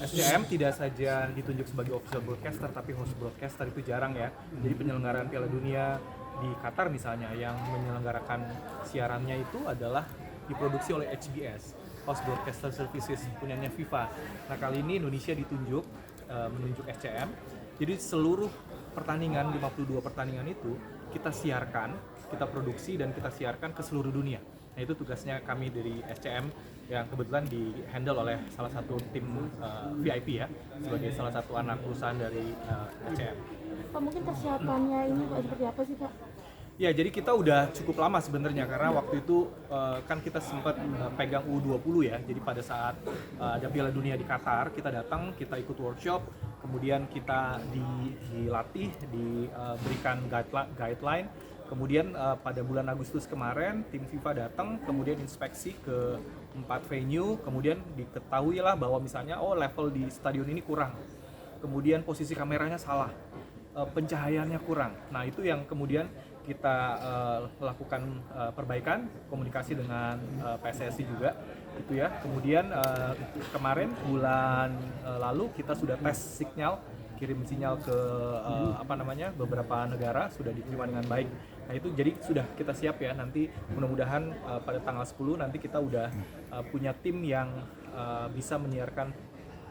SCM tidak saja ditunjuk sebagai official broadcaster, tapi host broadcaster itu jarang ya. Jadi penyelenggaraan Piala Dunia di Qatar misalnya yang menyelenggarakan siarannya itu adalah diproduksi oleh HBS, Host Broadcaster Services, punyanya FIFA. Nah kali ini Indonesia menunjuk SCM. Jadi seluruh pertandingan, 52 pertandingan itu kita siarkan, kita produksi dan kita siarkan ke seluruh dunia. Nah itu tugasnya kami dari SCM yang kebetulan di-handle oleh salah satu tim VIP ya, sebagai salah satu anak perusahaan dari SCM. Pak, mungkin persiapannya ini seperti apa sih Pak? Ya, jadi kita udah cukup lama sebenarnya karena waktu itu kan kita sempat pegang U20 ya. Jadi pada saat ada Piala Dunia di Qatar, kita datang, kita ikut workshop, kemudian kita dilatih, diberikan guideline. Kemudian pada bulan Agustus kemarin tim FIFA datang, kemudian inspeksi ke 4 venue, kemudian diketahuilah bahwa misalnya level di stadion ini kurang. Kemudian posisi kameranya salah, pencahayaannya kurang. Nah, itu yang kemudian kita lakukan perbaikan, komunikasi dengan PSSI juga gitu ya. Kemudian kemarin bulan lalu kita sudah tes sinyal, kirim sinyal ke beberapa negara, sudah diterima dengan baik. Nah itu jadi sudah kita siap ya, nanti mudah-mudahan pada tanggal 10 nanti kita udah punya tim yang bisa menyiarkan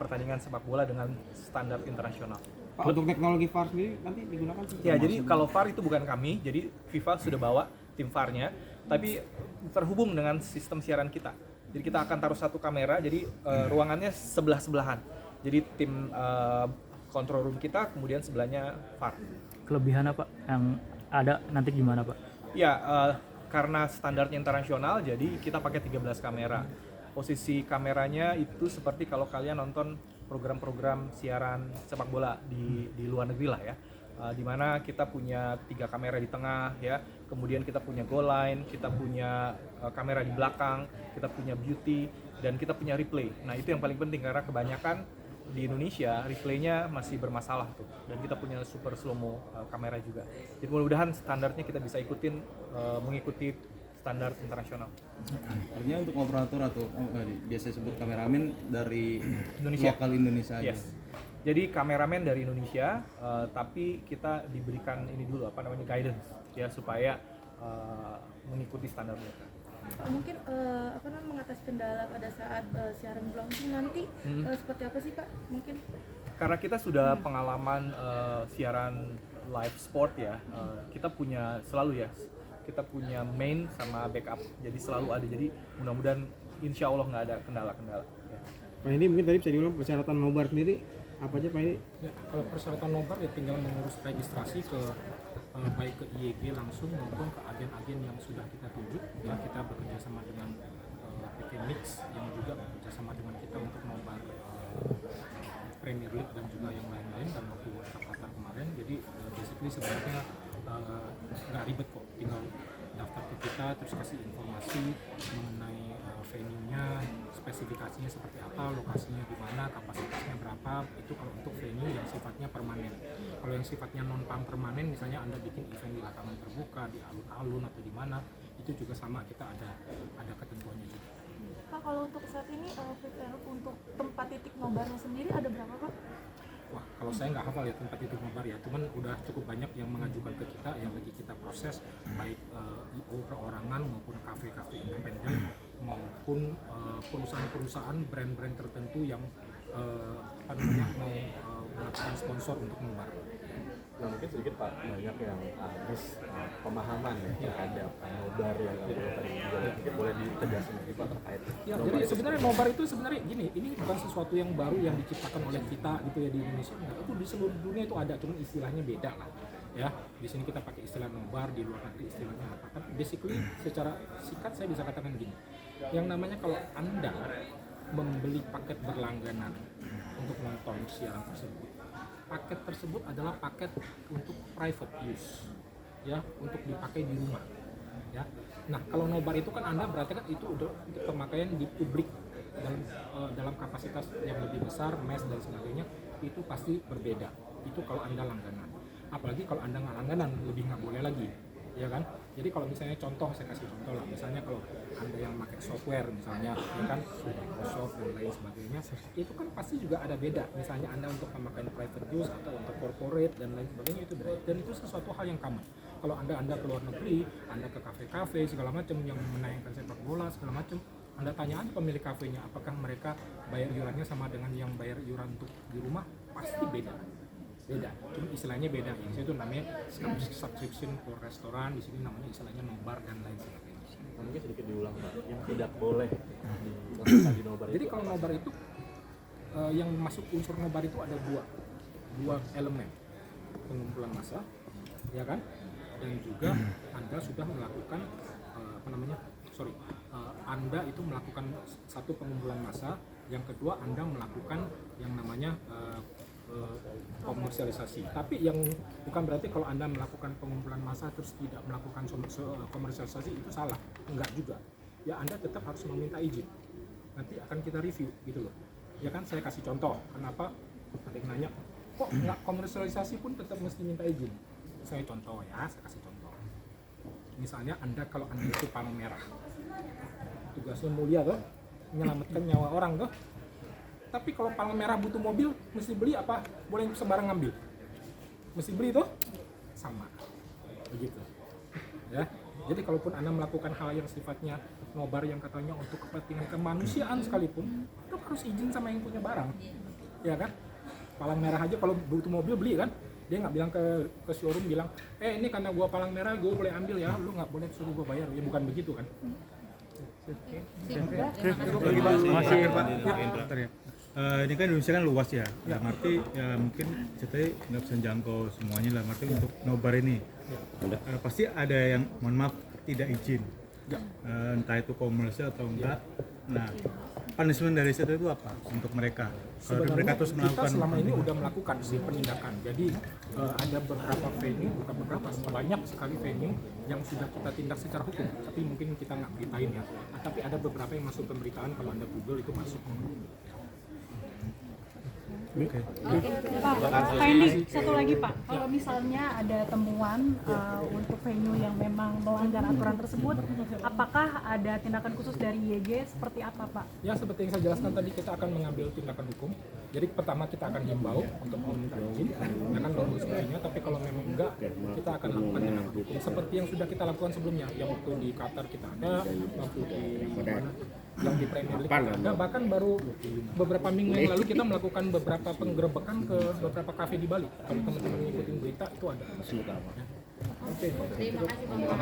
pertandingan sepak bola dengan standar internasional. Pak, untuk teknologi VAR sendiri nanti digunakan? Ya, jadi kalau VAR itu bukan kami, jadi FIFA sudah bawa tim VAR-nya, tapi terhubung dengan sistem siaran kita. Jadi kita akan taruh satu kamera, jadi ruangannya sebelah-sebelahan. Jadi tim control room kita, kemudian sebelahnya VAR. Kelebihan apa yang ada nanti gimana Pak? Ya, karena standarnya internasional, jadi kita pakai 13 kamera. Posisi kameranya itu seperti kalau kalian nonton program-program siaran sepak bola di luar negeri lah ya, di mana kita punya 3 kamera di tengah ya, kemudian kita punya goal line, kita punya kamera di belakang, kita punya beauty, dan kita punya replay. Nah itu yang paling penting karena kebanyakan di Indonesia replaynya masih bermasalah tuh, dan kita punya super slow mo kamera juga. Jadi mudah-mudahan standarnya kita bisa mengikuti standar internasional. Artinya untuk operator atau biasa sebut kameramen dari Indonesia. Lokal Indonesia aja. Yes. Jadi kameramen dari Indonesia, tapi kita diberikan ini dulu guidance ya supaya mengikuti standar mereka. Pak, mungkin mengatasi kendala pada saat siaran berlangsung nanti seperti apa sih Pak? Mungkin karena kita sudah pengalaman siaran live sport ya, kita punya selalu ya, kita punya main sama backup, jadi selalu ada. Jadi mudah-mudahan insya Allah nggak ada kendala-kendala ya. Pak ini mungkin tadi bisa diulang persyaratan nobar sendiri apa aja Pak ini? Ya, kalau persyaratan nobar ya tinggal mengurus registrasi ke baik ke IEG langsung maupun ke agen-agen yang sudah kita tunjuk ya. Kita bekerja sama dengan PT Mix yang juga bekerja sama dengan kita untuk nobar Premier League dan juga yang lain-lain dan waktu Qatar kemarin. Jadi basically sebenarnya nggak ribet kok, tinggal daftar ke kita terus kasih informasi mengenai venue-nya, spesifikasinya seperti apa, lokasinya di mana, kapasitasnya berapa. Itu kalau untuk venue yang sifatnya permanen. Kalau yang sifatnya non permanen, misalnya Anda bikin event di lapangan terbuka, di alun-alun atau di mana, itu juga sama, kita ada ketentuannya juga. Pak, kalau untuk saat ini untuk tempat titik nobarnya sendiri ada berapa Pak? Wah, kalau saya nggak hafal ya tempat titik nobar ya, cuman udah cukup banyak yang mengajukan ke kita, yang lagi kita proses, baik IO perorangan maupun kafe-kafe independen maupun perusahaan-perusahaan brand-brand tertentu yang mau melakukan sponsor untuk nobar. Nah mungkin sedikit Pak, banyak yang pemahaman ya terhadap nobar yang tadi mungkin boleh ditegaskan lagi Pak terkait. Ya, jadi sebenarnya nobar itu sebenarnya gini, ini bukan sesuatu yang baru yang diciptakan oleh kita gitu ya di Indonesia. Enggak, itu di seluruh dunia itu ada, cuma istilahnya beda lah. Ya, di sini kita pakai istilah nobar, di luar negeri istilahnya apa. Tapi basically secara singkat saya bisa katakan gini. Yang namanya kalau Anda membeli paket berlangganan untuk nonton siaran tersebut, paket tersebut adalah paket untuk private use, ya, untuk dipakai di rumah, ya. Nah, kalau nobar itu kan Anda berarti kan itu udah pemakaian di publik dalam kapasitas yang lebih besar, mass dan sebagainya, itu pasti berbeda. Itu kalau Anda langganan. Apalagi kalau Anda nggak langganan, lebih nggak boleh lagi, ya kan? Jadi kalau misalnya contoh, saya kasih contoh lah, misalnya kalau Anda yang pakai software misalnya, ya kan, Microsoft dan lain sebagainya, itu kan pasti juga ada beda. Misalnya Anda untuk pemakaian private use atau untuk corporate dan lain sebagainya itu beda. Dan itu sesuatu hal yang common. Kalau Anda ke luar negeri, Anda ke kafe-kafe segala macam yang menayangkan sepak bola segala macam, Anda tanya aja pemilik kafenya, apakah mereka bayar iurannya sama dengan yang bayar iuran untuk di rumah? Pasti beda. Cuma istilahnya beda. Di situ namanya subscription for restoran, di sini namanya istilahnya nobar dan lain sebagainya. Mungkin sedikit diulang Pak, yang tidak boleh dilakukan di nobar Jadi itu. kalau nobar itu yang masuk unsur nobar itu ada dua elemen, pengumpulan massa, ya kan, dan juga Anda sudah melakukan Anda itu melakukan satu pengumpulan massa, yang kedua Anda melakukan yang namanya komersialisasi. Tapi yang bukan berarti kalau Anda melakukan pengumpulan massa terus tidak melakukan komersialisasi itu salah, enggak juga. Ya Anda tetap harus meminta izin. Nanti akan kita review gitu loh. Ya kan, saya kasih contoh. Kenapa ada yang nanya, kok nggak komersialisasi pun tetap mesti minta izin? Saya contoh ya, saya kasih contoh. Misalnya kalau Anda itu palang merah, tugasnya mulia tuh, menyelamatkan nyawa orang tuh. Tapi kalau palang merah butuh mobil, mesti beli apa? Boleh sembarang ngambil? Mesti beli tuh? Sama. Begitu. Ya. Jadi kalaupun Anda melakukan hal yang sifatnya nobar yang katanya untuk kepentingan kemanusiaan sekalipun, itu harus izin sama yang punya barang. Ya kan? Palang merah aja kalau butuh mobil beli kan? Dia nggak bilang ke showroom bilang, ini karena gua palang merah gua boleh ambil ya, lu nggak boleh suruh gua bayar. Ya bukan begitu kan? Masih Ini kan Indonesia kan luas ya, dalam arti ya mungkin ceritanya nggak bisa jangkau semuanya, dalam arti untuk nobar ini pasti ada yang mohon maaf tidak izin, entah itu komersial atau enggak. Nah, punishment dari situ itu apa untuk mereka? Kalau Sebenarnya mereka terus kita melakukan selama ini udah melakukan sih penindakan. Jadi ada beberapa venue, bukan beberapa, banyak sekali venue yang sudah kita tindak secara hukum. Tapi mungkin kita nggak beritain ya. Tapi ada beberapa yang masuk pemberitaan, kalau Anda Google itu masuk. Pak Fendi, satu lagi Pak, kalau misalnya ada temuan untuk venue yang memang melanggar aturan tersebut, apakah ada tindakan khusus dari YG seperti apa Pak? Ya seperti yang saya jelaskan tadi, kita akan mengambil tindakan hukum. Jadi pertama kita akan himbau untuk meminta izin, ya kan kalau sebagainya. Tapi kalau memang enggak, kita akan lakukan tindakan hukum. Seperti yang sudah kita lakukan sebelumnya, yang waktu di Qatar kita ada, waktu di mana, yang di Premier League kita ada, bahkan baru beberapa minggu yang lalu kita melakukan beberapa penggerebekan ke beberapa kafe di Bali. Kalau teman-teman ngikutin berita itu ada. Oke. Terima kasih Bapak.